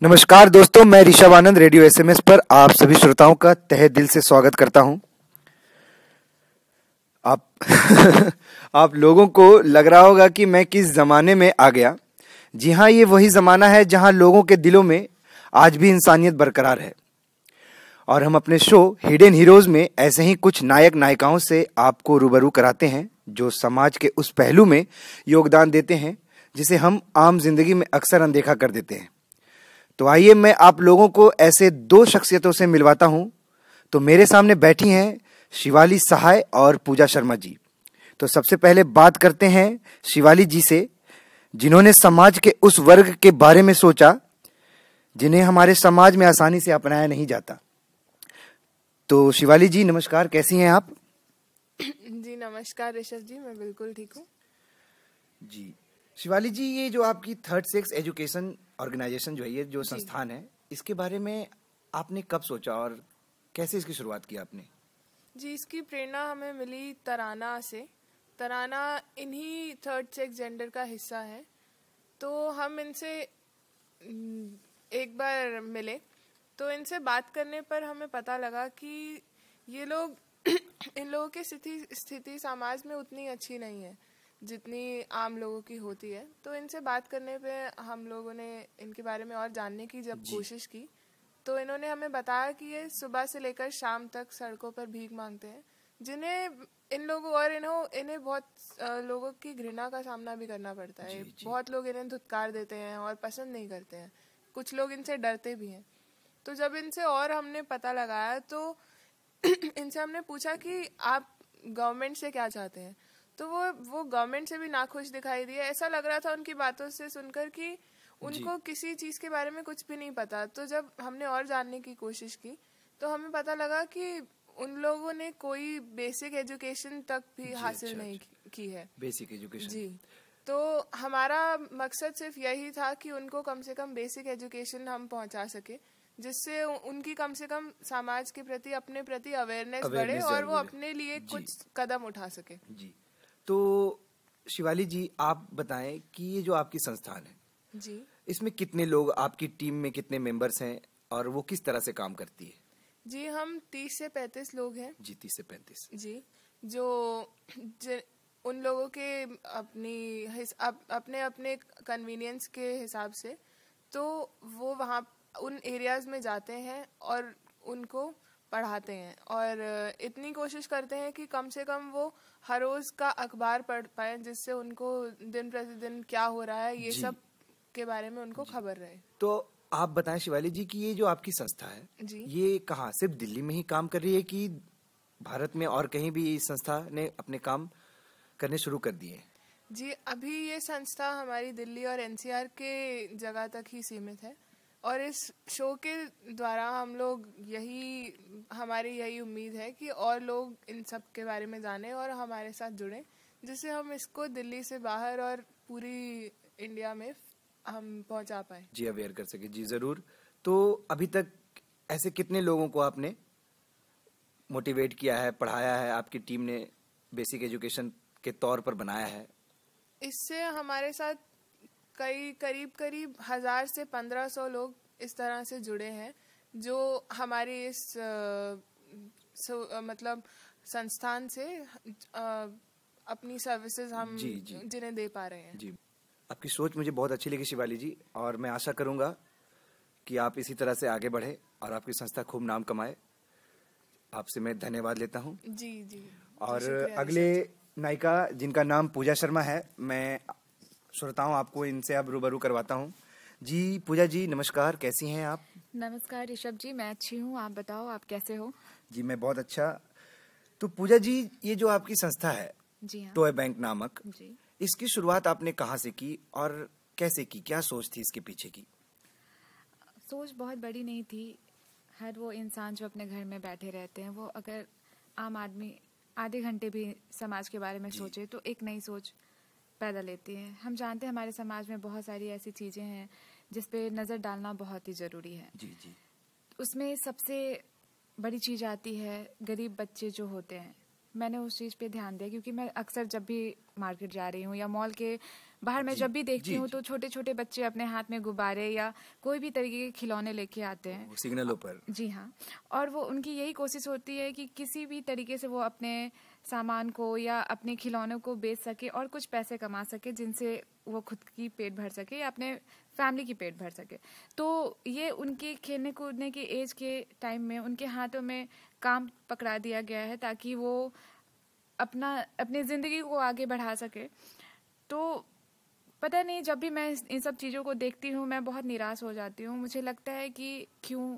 नमस्कार दोस्तों, मैं ऋषभ आनंद रेडियो एसएमएस पर आप सभी श्रोताओं का तहे दिल से स्वागत करता हूं। आप आप लोगों को लग रहा होगा कि मैं किस जमाने में आ गया। जी हां, ये वही जमाना है जहां लोगों के दिलों में आज भी इंसानियत बरकरार है। और हम अपने शो हिडन हीरोज में ऐसे ही कुछ नायक नायिकाओं से आपको रूबरू कराते हैं जो समाज के उस पहलू में योगदान देते हैं जिसे हम आम जिंदगी में अक्सर अनदेखा कर देते हैं। तो आइए मैं आप लोगों को ऐसे दो शख्सियतों से मिलवाता हूं। तो मेरे सामने बैठी हैं शिवाली सहाय और पूजा शर्मा जी। तो सबसे पहले बात करते हैं शिवाली जी से, जिन्होंने समाज के उस वर्ग के बारे में सोचा जिन्हें हमारे समाज में आसानी से अपनाया नहीं जाता। तो शिवाली जी नमस्कार, कैसी हैं आप? जी नमस्कार ऋषभ जी, मैं बिल्कुल ठीक हूँ। जी शिवाली जी, ये जो आपकी थर्ड सेक्स एजुकेशन ऑर्गेनाइजेशन जो है, ये जो संस्थान है, इसके बारे में आपने कब सोचा और कैसे इसकी शुरुआत की आपने? जी, इसकी प्रेरणा हमें मिली तराना से। तराना इन्हीं थर्ड सेक्स जेंडर का हिस्सा है। तो हम इनसे एक बार मिले, तो इनसे बात करने पर हमें पता लगा कि ये लोग इन लोगों की स्थिति समाज में उतनी अच्छी नहीं है जितनी आम लोगों की होती है। तो इनसे बात करने पे हम लोगों ने इनके बारे में और जानने की जब कोशिश की, तो इन्होंने हमें बताया कि ये सुबह से लेकर शाम तक सड़कों पर भीख मांगते हैं, जिन्हें इन लोगों और इन्हें बहुत लोगों की घृणा का सामना भी करना पड़ता है। बहुत लोग इन्हें धुतकार देते हैं और पसंद नहीं करते हैं। कुछ लोग इनसे डरते भी हैं। तो जब इनसे और हमने पता लगाया तो इनसे हमने पूछा कि आप गवर्नमेंट से क्या चाहते हैं। तो वो गवर्नमेंट से भी नाखुश दिखाई दिए। ऐसा लग रहा था उनकी बातों से सुनकर कि उनको किसी चीज़ के बारे में कुछ भी नहीं पता। तो जब हमने और जानने की कोशिश की तो हमें पता लगा कि उन लोगों ने कोई बेसिक एजुकेशन तक भी हासिल नहीं की है। बेसिक एजुकेशन जी। तो हमारा मकसद सिर्फ यही था कि उनको कम से कम बेसिक एजुकेशन हम पहुंचा सके, जिससे उनकी कम से कम समाज के प्रति अपने प्रति अवेयरनेस बढ़े और वो अपने लिए कुछ कदम उठा सके। जी। तो शिवाली जी, आप बताएं कि ये जो आपकी संस्थान है जी, इसमें कितने लोग, आपकी टीम में कितने मेंबर्स हैं और वो किस तरह से काम करती है? जी हम 30 से 35 लोग हैं। जी 30 से 35। जी, उन लोगों के अपने अपने कन्वीनियंस के हिसाब से, तो वो वहाँ उन एरियाज में जाते हैं और उनको पढ़ाते हैं और इतनी कोशिश करते हैं कि कम से कम वो हर रोज़ का अखबार पढ़ पाए, जिससे उनको दिन प्रतिदिन क्या हो रहा है ये सब के बारे में उनको खबर रहे। तो आप बताएं शिवाली जी कि ये जो आपकी संस्था है, ये कहाँ, सिर्फ दिल्ली में ही काम कर रही है कि भारत में और कहीं भी इस संस्था ने अपने काम करने शुरू कर दिए? जी, अभी ये संस्था हमारी दिल्ली और एनसीआर के जगह तक ही सीमित है और इस शो के द्वारा हमारी यही उम्मीद है कि और लोग इन सब के बारे में जानें और हमारे साथ जुड़ें, जिससे हम इसको दिल्ली से बाहर और पूरी इंडिया में हम पहुंचा पाए। जी, अवेयर कर सके। जी जरूर। तो अभी तक ऐसे कितने लोगों को आपने मोटिवेट किया है, पढ़ाया है, आपकी टीम ने बेसिक एजुकेशन के तौर पर बनाया है? इससे हमारे साथ करीब 1000 से 1500 लोग इस तरह से जुड़े हैं जो हमारी इस मतलब संस्थान से अपनी सर्विसेज हम जिन्हें दे पा रहे हैं। जी, आपकी सोच मुझे बहुत अच्छी लगी शिवाली जी, और मैं आशा करूंगा कि आप इसी तरह से आगे बढ़े और आपकी संस्था खूब नाम कमाए। आपसे मैं धन्यवाद लेता हूँ। जी जी। और अगले नायिका जिनका नाम पूजा शर्मा है, मैं श्रोताओं आपको इनसे अब रूबरू करवाता हूँ। जी पूजा जी नमस्कार, कैसी हैं आप? नमस्कार ऋषभ जी, मैं अच्छी हूँ, आप बताओ आप कैसे हो? जी मैं बहुत अच्छा। तो पूजा जी, ये जो आपकी संस्था है जी हाँ, टॉय बैंक नामक, जी, इसकी शुरुआत आपने कहाँ से की और कैसे की? क्या सोच थी इसके पीछे की? सोच बहुत बड़ी नहीं थी। हर वो इंसान जो अपने घर में बैठे रहते हैं, वो अगर आम आदमी आधे घंटे भी समाज के बारे में सोचे तो एक नई सोच पैदा लेती है। हम जानते हैं हमारे समाज में बहुत सारी ऐसी चीज़ें हैं जिस पे नज़र डालना बहुत ही ज़रूरी है। जी जी। उसमें सबसे बड़ी चीज़ आती है गरीब बच्चे जो होते हैं। मैंने उस चीज़ पे ध्यान दिया क्योंकि मैं अक्सर जब भी मार्केट जा रही हूँ या मॉल के बाहर मैं जब भी देखती जी, हूँ तो छोटे छोटे बच्चे अपने हाथ में गुब्बारे या कोई भी तरीके के खिलौने लेके आते हैं सिग्नलों पर। जी हाँ, और वो उनकी यही कोशिश होती है कि किसी भी तरीके से वो अपने सामान को या अपने खिलौनों को बेच सके और कुछ पैसे कमा सके, जिनसे वो खुद की पेट भर सके या अपने फैमिली की पेट भर सके। तो ये उनके खेलने कूदने की एज के टाइम में उनके हाथों में काम पकड़ा दिया गया है ताकि वो अपनी ज़िंदगी को आगे बढ़ा सके। तो पता नहीं, जब भी मैं इन सब चीज़ों को देखती हूँ मैं बहुत निराश हो जाती हूँ। मुझे लगता है कि क्यों,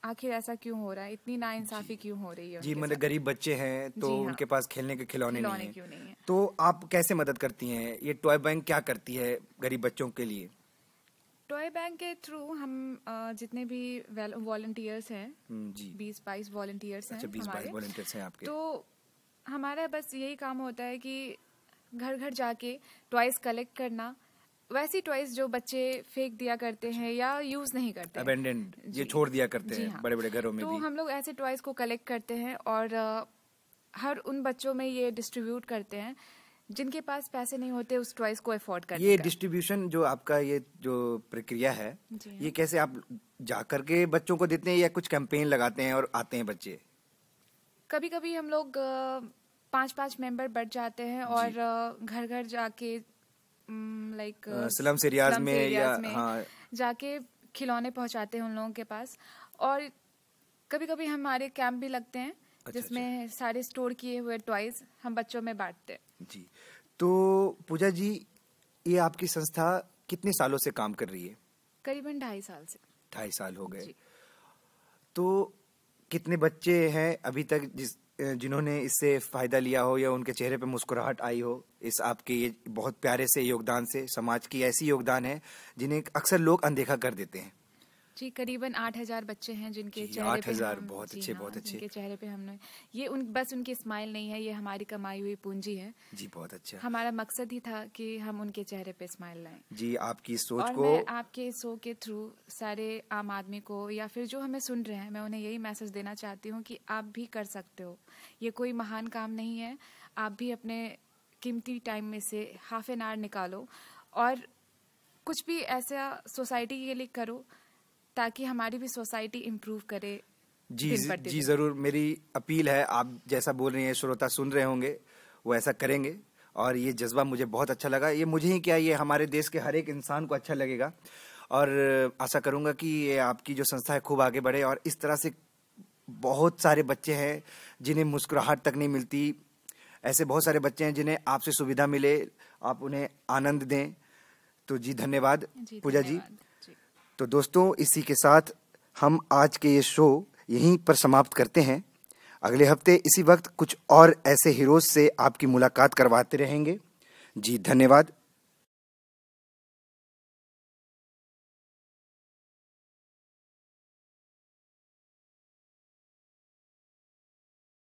आखिर ऐसा क्यों हो रहा है, इतनी नाइंसाफ़ी क्यों हो रही है जी, उनके मतलब साथ? गरीब बच्चे हैं तो जी हाँ। उनके पास खेलने के खिलौने खिलौने नहीं क्यों नहीं हैं। है? तो आप कैसे मदद करती हैं? ये टॉय बैंक क्या करती है गरीब बच्चों के लिए? टॉय बैंक के थ्रू हम जितने भी वॉलंटियर्स हैं, जी, 20-22 वॉलंटियर्स हैं अच्छा 20-22 हमारे, वॉलंटियर्स हैं आपके। तो हमारा बस यही काम होता है कि घर घर जाके टॉयज कलेक्ट करना, वैसी टॉयज जो बच्चे फेंक दिया करते हैं या यूज नहीं करते हैं। अबेंडेंड, ये जी। छोड़ दिया करते जी हैं हाँ। बड़े बड़े घरों में तो भी। हम लोग ऐसे टॉयज को कलेक्ट करते हैं और हर उन बच्चों में ये डिस्ट्रीब्यूट करते हैं जिनके पास पैसे नहीं होते उस टॉयज को अफोर्ड करने ये का। डिस्ट्रीब्यूशन जो आपका ये जो प्रक्रिया है, जी हाँ। ये कैसे आप जा करके बच्चों को देते हैं या कुछ कैंपेन लगाते हैं और आते हैं बच्चे? कभी कभी हम लोग 5-5 मेंबर बढ़ जाते हैं और घर घर जाके लाइक स्लम्स एरियाज में या हाँ, जाके खिलौने पहुंचाते हैं उन लोगों के पास। और कभी कभी हमारे कैंप भी लगते हैं जिसमें सारे स्टोर किए हुए टॉयज हम बच्चों में बांटते हैं। जी। तो पूजा जी, ये आपकी संस्था कितने सालों से काम कर रही है? करीबन 2.5 साल से। 2.5 साल हो गए। जी। तो कितने बच्चे हैं अभी तक जिन्होंने इससे फायदा लिया हो या उनके चेहरे पे मुस्कुराहट आई हो इस आपके ये बहुत प्यारे से योगदान से? समाज की ऐसी योगदान है जिन्हें अक्सर लोग अनदेखा कर देते हैं। जी, करीबन 8,000 बच्चे हैं जिनके जी, चेहरे पे 8,000 हम, बहुत जी अच्छे, हाँ, बहुत अच्छे। जिनके चेहरे पे हमने ये बस उनकी स्माइल नहीं है, ये हमारी कमाई हुई पूंजी है। जी, बहुत अच्छा। हमारा मकसद ही था कि हम उनके चेहरे पे स्माइल लाएं। जी, आपकी सोच और को मैं आपके शो के थ्रू सारे आम आदमी को या फिर जो हमें सुन रहे हैं, मैं उन्हें यही मैसेज देना चाहती हूँ कि आप भी कर सकते हो। ये कोई महान काम नहीं है। आप भी अपने कीमती टाइम में से हाफ एन आवर निकालो और कुछ भी ऐसा सोसाइटी के लिए करो ताकि हमारी भी सोसाइटी इम्प्रूव करे। जी दिन पर जी दिन। ज़रूर, मेरी अपील है, आप जैसा बोल रही हैं श्रोता सुन रहे होंगे, वो ऐसा करेंगे। और ये जज्बा मुझे बहुत अच्छा लगा। ये मुझे ही क्या, ये हमारे देश के हर एक इंसान को अच्छा लगेगा। और आशा करूँगा कि ये आपकी जो संस्था है खूब आगे बढ़े और इस तरह से बहुत सारे बच्चे हैं जिन्हें मुस्कुराहट तक नहीं मिलती। ऐसे बहुत सारे बच्चे हैं जिन्हें आपसे सुविधा मिले, आप उन्हें आनंद दें। तो जी धन्यवाद पूजा जी। धन्यवाद। जी। तो दोस्तों, इसी के साथ हम आज के ये शो यहीं पर समाप्त करते हैं। अगले हफ्ते इसी वक्त कुछ और ऐसे हीरोज से आपकी मुलाकात करवाते रहेंगे। जी धन्यवाद।